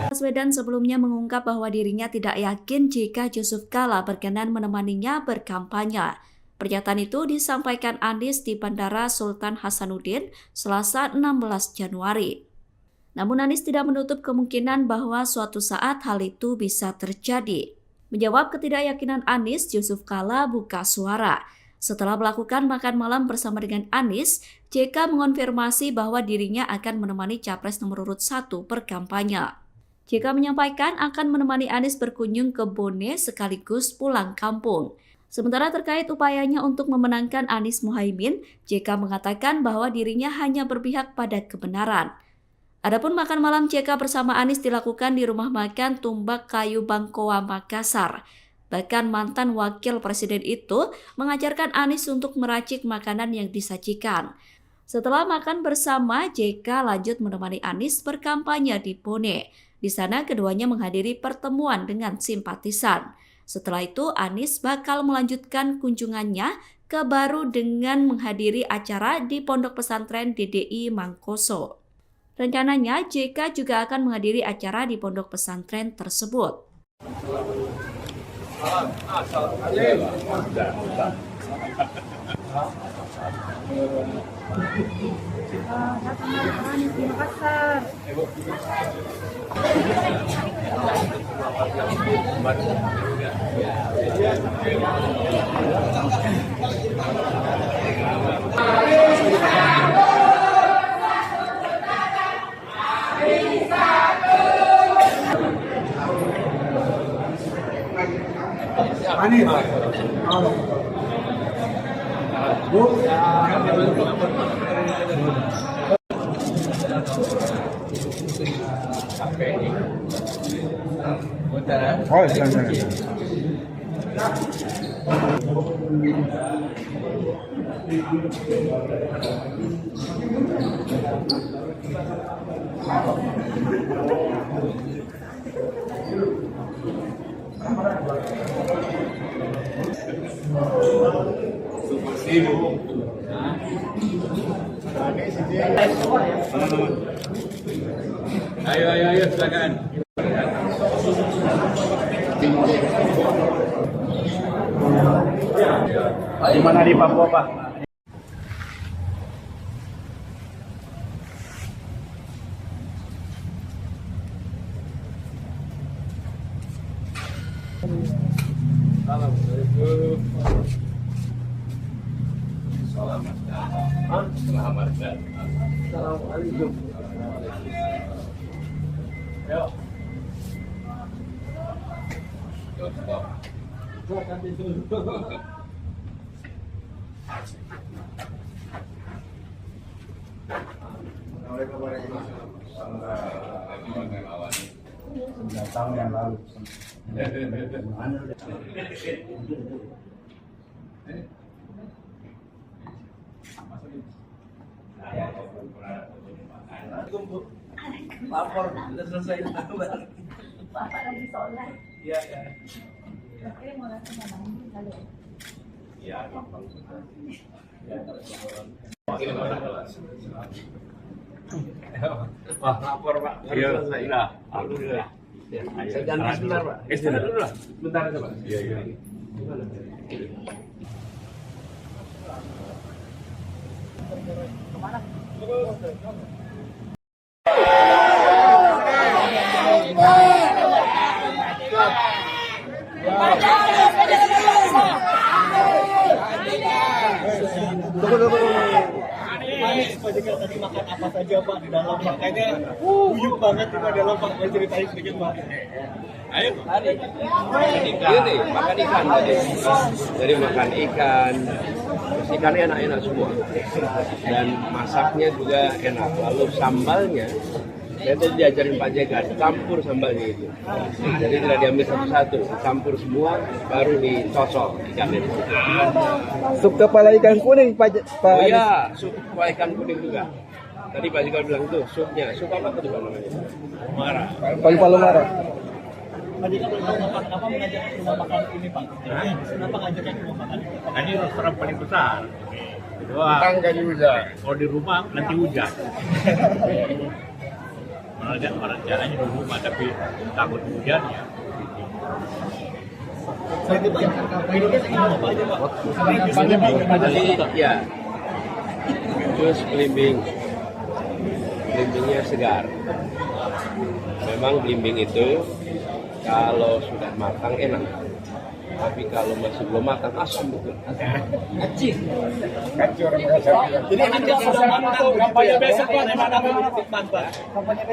Baswedan sebelumnya mengungkap bahwa dirinya tidak yakin jika Yusuf Kala berkenan menemaninya berkampanye. Pernyataan itu disampaikan Anies di Bandara Sultan Hasanuddin Selasa 16 Januari. Namun Anies tidak menutup kemungkinan bahwa suatu saat hal itu bisa terjadi. Menjawab ketidakyakinan Anies, Yusuf Kala buka suara. Setelah melakukan makan malam bersama dengan Anies, JK mengonfirmasi bahwa dirinya akan menemani Capres nomor urut 1 berkampanye. JK menyampaikan akan menemani Anies berkunjung ke Bone sekaligus pulang kampung. Sementara terkait upayanya untuk memenangkan Anies Muhaimin, JK mengatakan bahwa dirinya hanya berpihak pada kebenaran. Adapun makan malam JK bersama Anies dilakukan di rumah makan Tumbak Kayu Bangkoa, Makassar. Bahkan mantan wakil presiden itu mengajarkan Anies untuk meracik makanan yang disajikan. Setelah makan bersama, JK lanjut menemani Anies berkampanye di Bone. Di sana keduanya menghadiri pertemuan dengan simpatisan. Setelah itu Anies bakal melanjutkan kunjungannya ke Baru dengan menghadiri acara di Pondok Pesantren DDI Mangkoso. Rencananya JK juga akan menghadiri acara di pondok pesantren tersebut. Anies. Bu. Oh, jangan. Ayo, silakan. Di mana di Papua, Pak? Selamat datang. Assalamualaikum. Yo. Tahun yang lalu. Lapor, sudah selesai. Bapak lagi sholat. Iya. Akhirnya mau langsung ngomongin kali. Iya, gampang. Wah, lapor Pak. Iya, selesai. Alhamdulillah. Saya ganti sebentar Pak. Istirahat dulu lah. Sebentar aja Pak. Iya. Kemana? Anies, Pak JK tadi makan apa saja Pak di dalam Pak? Kayaknya guyup banget di dalam Pak. Mau ceritain sedikit Pak. Ayo. Makan ikan tadi. Jadi makan ikan. Terus ikannya enak-enak semua. Dan masaknya juga enak. Lalu sambalnya, saya tadi diajarin Pak JK, campur sambalnya itu. Jadi tidak diambil satu-satu, campur semua, baru dicocok ikannya. Sup kepala ikan kuning Pak. Oh iya, sup kepala ikan kuning juga. Tadi Pak Jika bilang tuh supnya, sup apa tuh Pak namanya? Marah. Palu-palu marah. Pak JK boleh tahu Bapak kenapa mengajak ke rumah makan ini Pak? Kenapa ngajaknya ke rumah makan ini? Ini restoran paling besar. Kedua, Tangga juga. kalau di rumah nanti hujan. Malah jalannya di rumah tapi takut hujan ya. Saya itu Pak, ini kan ingin apa aja Pak? Jadi ya, jus belimbing, belimbingnya segar. Memang belimbing itu kalau sudah matang enak, tapi kalau masih belum matang asam betul. Jadi nanti sudah matang kampanye besok Pak, di mana Pak?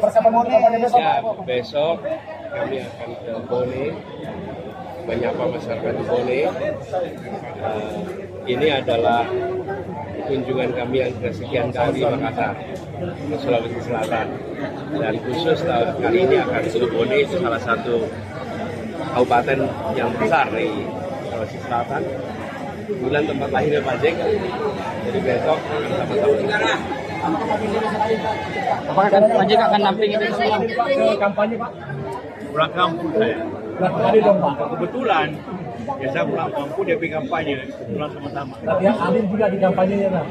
Bersama Mone kampanye besok. Ya, besok kami akan ke Bone, menyapa masyarakat di Bone. Ini adalah kunjungan kami yang kesekian kali di Makassar, ke Sulawesi Selatan. Dan khusus kali ini akan ke Bone, itu salah satu kabupaten yang besar di Sulawesi Selatan. Bulan tempat lahirnya Pak JK. Jadi besok akan sama-sama. Apakah Pak JK akan nampingin itu semua ke kampanye Pak? Pulang kampung saya. Berapa kali dong Pak? Kebetulan biasa pulang kampung dia pergi kampanye, pulang sama-sama. Yang Hadir juga di kampanyenya Pak.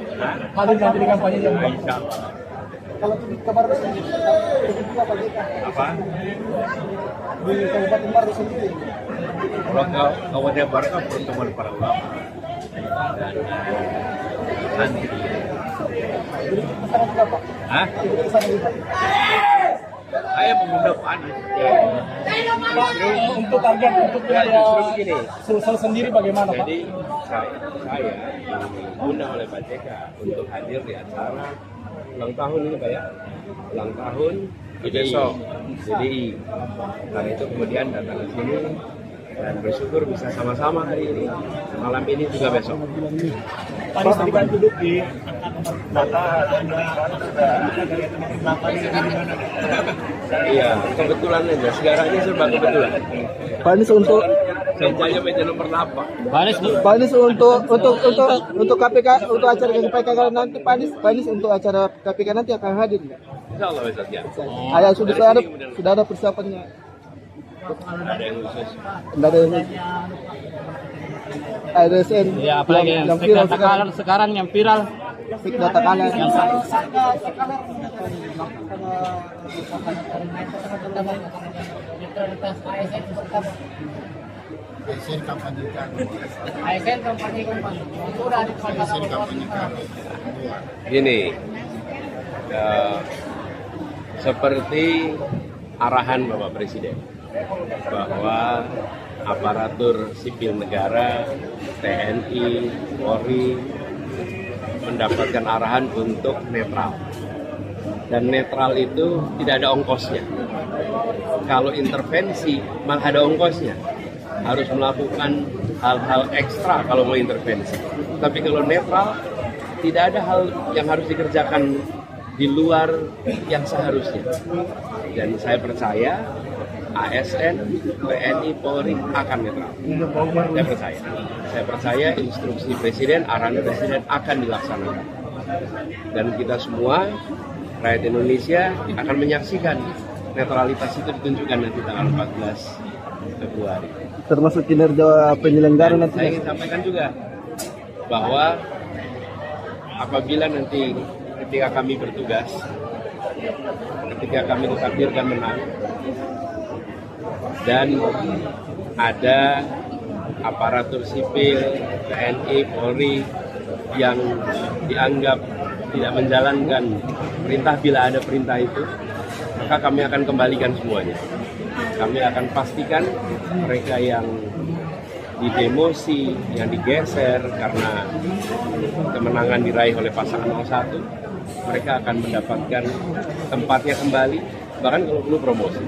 Hadir nanti di kampanyenya Pak. Insya Allah. Kalau kabar sendiri, Apa? di Kabupaten Baru sendiri. Pulang ke Kabupaten Barat kan pertemuan para ulama. Dan nanti. Kesana juga Pak. Hah? Kesana juga. Saya mengundang Pak Anies. Untuk target untuk Ya, justru begini. Sulsel sendiri bagaimana Pak? Jadi saya diundang oleh Pak JK untuk hadir di acara ulang tahun ini Pak ya, ulang tahun besok. Jadi karena itu kemudian datang ke sini dan bersyukur bisa sama-sama hari ini, malam ini juga besok. Pak Anies tadi kan duduk di data Iya, kebetulan aja, segaranya serba kebetulan. Pak Anies untuk Saya meja nomor 8. Pak Anies untuk KPK untuk acara KPK nanti Pak Anies untuk acara KPK nanti akan hadir nggak? Insya Allah besok ya. Ayah sudah ada persiapannya. Ada yang khusus. Nggak ada ASN Ya, apalagi yang viral data kalah sekarang yang viral. Fake data kalah. Gini, seperti arahan Bapak Presiden bahwa aparatur sipil negara, TNI, Polri mendapatkan arahan untuk netral. Dan netral itu tidak ada ongkosnya. Kalau intervensi malah ada ongkosnya. Harus melakukan hal-hal ekstra kalau mau intervensi. Tapi kalau netral, tidak ada hal yang harus dikerjakan di luar yang seharusnya. Dan saya percaya ASN, TNI, Polri akan netral. Saya percaya instruksi Presiden, arahan Presiden akan dilaksanakan. Dan kita semua, rakyat Indonesia akan menyaksikan netralitas itu ditunjukkan nanti tanggal 14 Februari. Termasuk kinerja penyelenggara Dan nanti. saya ingin sampaikan juga bahwa apabila nanti ketika kami bertugas, ketika kami ditakdirkan menang, dan ada aparatur sipil, TNI, Polri yang dianggap tidak menjalankan perintah bila ada perintah itu, maka kami akan kembalikan semuanya. Kami akan pastikan mereka yang didemosi, yang digeser karena kemenangan diraih oleh pasangan 01, mereka akan mendapatkan tempatnya kembali, bahkan kalau perlu promosi.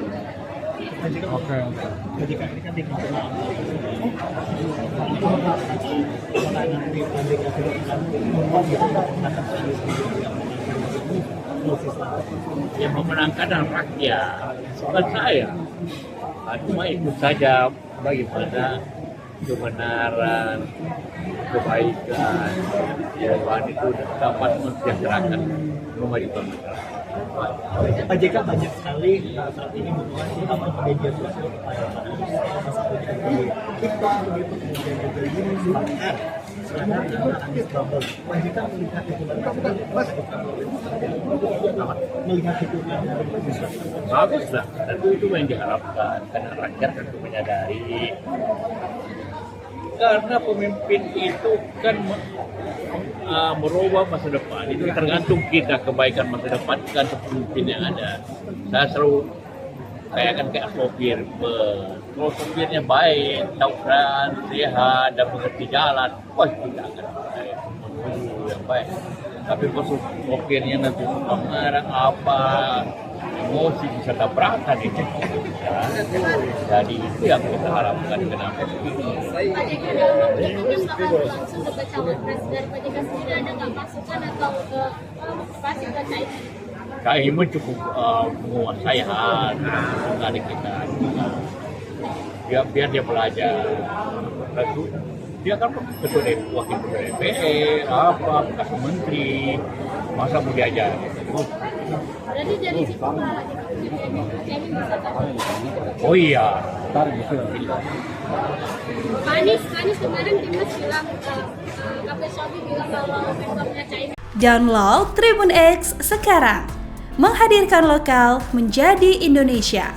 Yang memenangkan adalah rakyat, bukan saya. Cuma ikut saja bagaimana kebenaran, kebaikan, perubahan itu dapat mensejahterakan memajukan masyarakat. Pak JK banyak sekali saat ini memiliki media sosial kepada Pak Anies, salah satunya di TikTok begitu, kemudian juga YouTube. Sekarang Anies Bubble. Pak JK melihat itu melihat itu Bagus lah, tentu itu yang diharapkan karena rakyat tentu menyadari karena pemimpin itu kan merubah masa depan, itu tergantung kita kebaikan masa depan tergantung pemimpin yang ada. Saya selalu kayak sopir, kalau sopirnya baik, tahu kan, sehat dan mengerti jalan, wah kita akan menuju yang baik. Tapi kalau sopirnya nanti suka marah apa, emosi bisa tabrakan itu. Jadi itu yang kita harapkan kenapa. Pak JK dalam pendukungnya bakal langsung ke cawapres dari Pak JK sendiri, ada nggak masukan atau ke pasti ke Caimin? Caimin cukup menguasai hal dari kita. Biar dia belajar. Lalu dia kan ketua wakil ketua DPR, bekas menteri, masa mau diajar? Berarti dari situ Pak Caimin bisa tahu. Oh iya. Pak Anies kemarin Dimas bilang, Kapolres Sobi bilang kalau mentornya Caimin. Download Tribun X sekarang, menghadirkan lokal menjadi Indonesia.